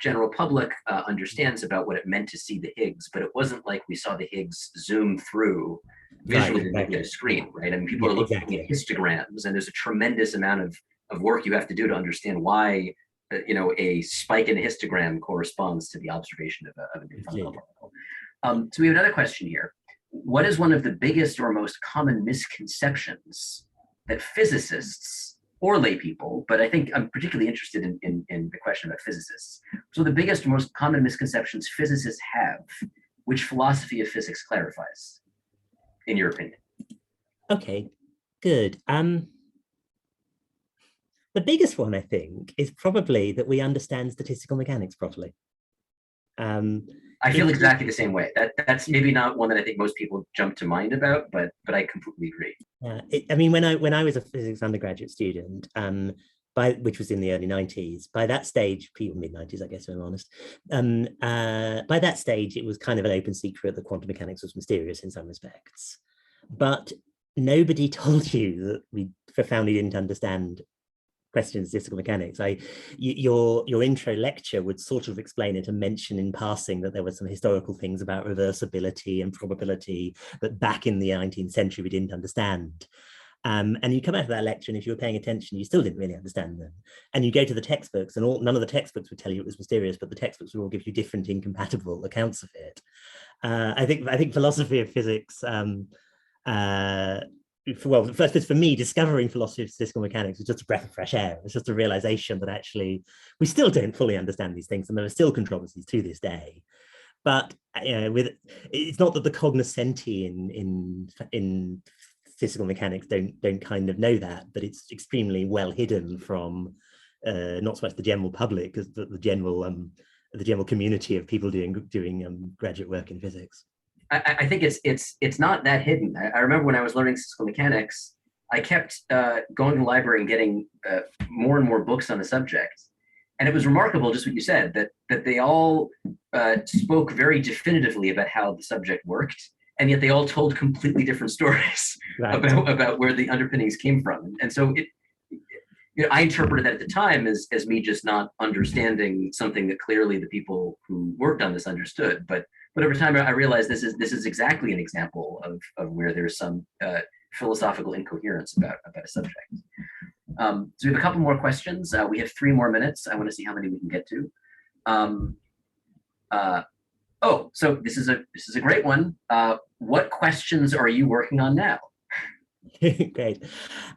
general public understands about what it meant to see the Higgs, but it wasn't like we saw the Higgs zoom through visually in a screen, right? I mean, people are looking at histograms, and there's a tremendous amount of work you have to do to understand why a spike in a histogram corresponds to the observation of a new fundamental particle. So we have another question here. What is one of the biggest or most common misconceptions that physicists or lay people, but I think I'm particularly interested in the question about physicists. So the biggest or most common misconceptions physicists have, which philosophy of physics clarifies, in your opinion? Okay, good. The biggest one, I think, is probably that we understand statistical mechanics properly. I feel exactly the same way. That's maybe not one that I think most people jump to mind about, but I completely agree. I mean, when I was a physics undergraduate student, which was in the early 90s, by that stage, mid 90s, I guess, if I'm honest, by that stage, it was kind of an open secret that quantum mechanics was mysterious in some respects. But nobody told you that we profoundly didn't understand questions of statistical mechanics. Your intro lecture would sort of explain it and mention in passing that there were some historical things about reversibility and probability that back in the 19th century we didn't understand. And you come out of that lecture, and if you were paying attention, you still didn't really understand them. And you go to the textbooks, and none of the textbooks would tell you it was mysterious, but the textbooks would all give you different incompatible accounts of it. I think philosophy of physics first, for me, discovering philosophy of statistical mechanics was just a breath of fresh air. It's just a realization that actually we still don't fully understand these things, and there are still controversies to this day. But it's not that the cognoscenti in statistical mechanics don't kind of know that, but it's extremely well hidden from not so much the general public as the general community of people doing graduate work in physics. I think it's not that hidden. I remember when I was learning statistical mechanics, I kept going to the library and getting more and more books on the subject. And it was remarkable, just what you said, that they all spoke very definitively about how the subject worked, and yet they all told completely different stories about where the underpinnings came from. And so I interpreted that at the time as me just not understanding something that clearly the people who worked on this understood. But over time, I realized this is exactly an example of where there's some philosophical incoherence about a subject. So we have a couple more questions. We have 3 more minutes. I want to see how many we can get to. So this is a great one. What questions are you working on now? Great.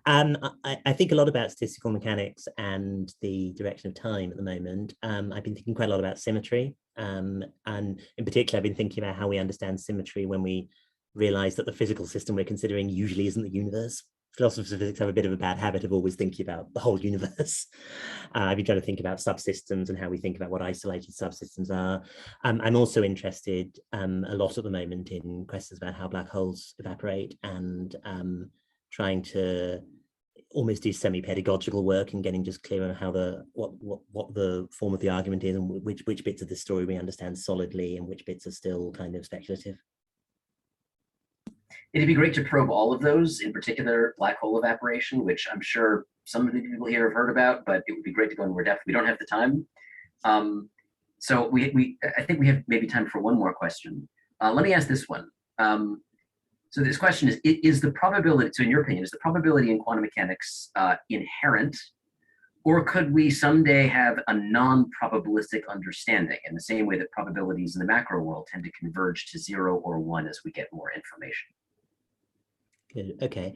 I think a lot about statistical mechanics and the direction of time at the moment. I've been thinking quite a lot about symmetry. And in particular, I've been thinking about how we understand symmetry when we realize that the physical system we're considering usually isn't the universe. Philosophers of physics have a bit of a bad habit of always thinking about the whole universe. I've been trying to think about subsystems and how we think about what isolated subsystems are. I'm also interested a lot at the moment in questions about how black holes evaporate, and trying to almost do semi-pedagogical work and getting just clear on how what the form of the argument is, and which bits of the story we understand solidly and which bits are still kind of speculative. It'd be great to probe all of those, in particular black hole evaporation, which I'm sure some of the people here have heard about, but it would be great to go in more depth. We don't have the time. So I think we have maybe time for one more question. Let me ask this one. So this question is the probability, so in your opinion, is the probability in quantum mechanics inherent, or could we someday have a non-probabilistic understanding in the same way that probabilities in the macro world tend to converge to 0 or 1 as we get more information? Good. Okay.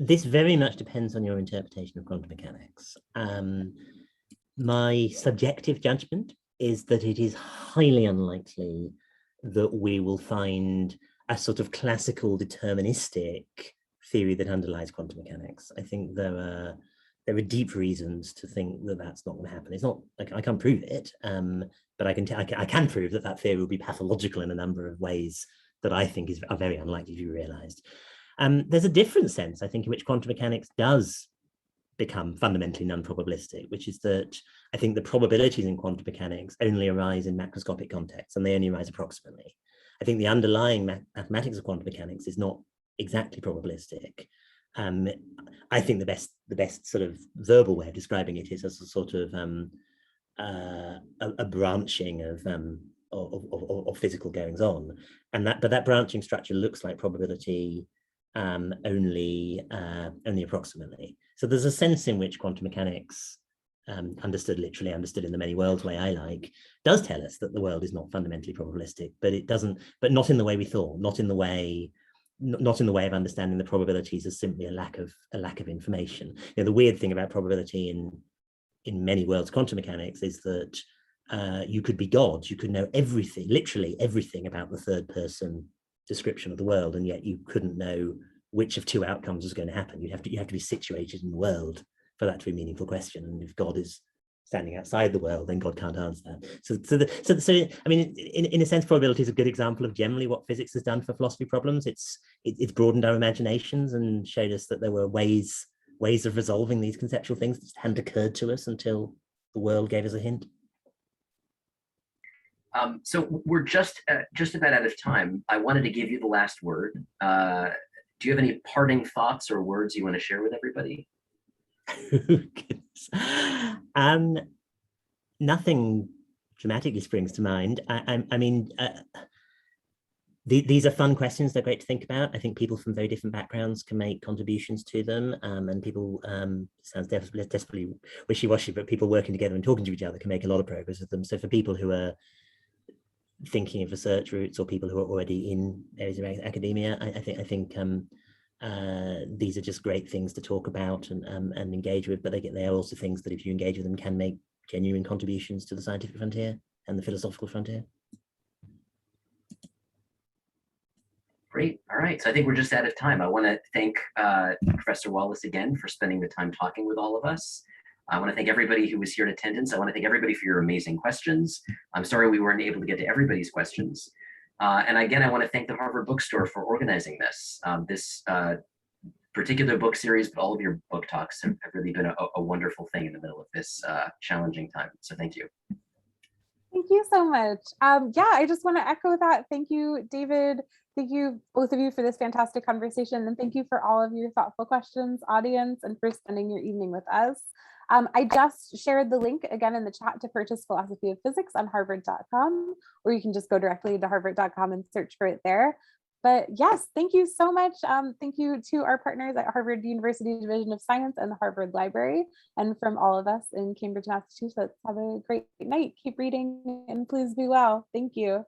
This very much depends on your interpretation of quantum mechanics. My subjective judgment is that it is highly unlikely that we will find a sort of classical deterministic theory that underlies quantum mechanics. I think there are deep reasons to think that that's not going to happen. It's not like I can't prove it, but I can prove that theory will be pathological in a number of ways that I think are very unlikely to be realized. There's a different sense, I think, in which quantum mechanics does become fundamentally non-probabilistic, which is that I think the probabilities in quantum mechanics only arise in macroscopic contexts, and they only arise approximately. I think the underlying mathematics of quantum mechanics is not exactly probabilistic. I think the best sort of verbal way of describing it is as a sort of a branching of physical goings on, but that branching structure looks like probability only approximately. So there's a sense in which quantum mechanics, understood literally, understood in the many worlds way I like, does tell us that the world is not fundamentally probabilistic, but not in the way we thought, not in the way of understanding the probabilities as simply a lack of information. The weird thing about probability in many worlds quantum mechanics is that you could be God, you could know everything, literally everything about the third person description of the world, and yet you couldn't know which of 2 outcomes was going to happen. You have to be situated in the world for that to be a meaningful question. And if God is standing outside the world, then God can't answer that. So I mean, in a sense, probability is a good example of generally what physics has done for philosophy problems. It's broadened our imaginations and showed us that there were ways of resolving these conceptual things that hadn't occurred to us until the world gave us a hint. So we're just about out of time. I wanted to give you the last word. Do you have any parting thoughts or words you want to share with everybody? Nothing dramatically springs to mind. I mean, these are fun questions. They're great to think about. I think people from very different backgrounds can make contributions to them, and people, sounds desperately wishy-washy, but people working together and talking to each other can make a lot of progress with them. So for people who are thinking of research routes, or people who are already in areas of academia, I think these are just great things to talk about and engage with, but they are also things that if you engage with them can make genuine contributions to the scientific frontier and the philosophical frontier. Great. All right. So I think we're just out of time. I want to thank Professor Wallace again for spending the time talking with all of us. I want to thank everybody who was here in attendance. I want to thank everybody for your amazing questions. I'm sorry we weren't able to get to everybody's questions. And again, I want to thank the Harvard Bookstore for organizing this. This particular book series, but all of your book talks have really been a wonderful thing in the middle of this challenging time. So thank you. Thank you so much. Yeah, I just want to echo that. Thank you, David. Thank you, both of you, for this fantastic conversation. And thank you for all of your thoughtful questions, audience, and for spending your evening with us. I just shared the link again in the chat to purchase Philosophy of Physics on harvard.com, or you can just go directly to harvard.com and search for it there. But yes, thank you so much. Thank you to our partners at Harvard University Division of Science and the Harvard Library. And from all of us in Cambridge, Massachusetts, have a great night. Keep reading and please be well. Thank you.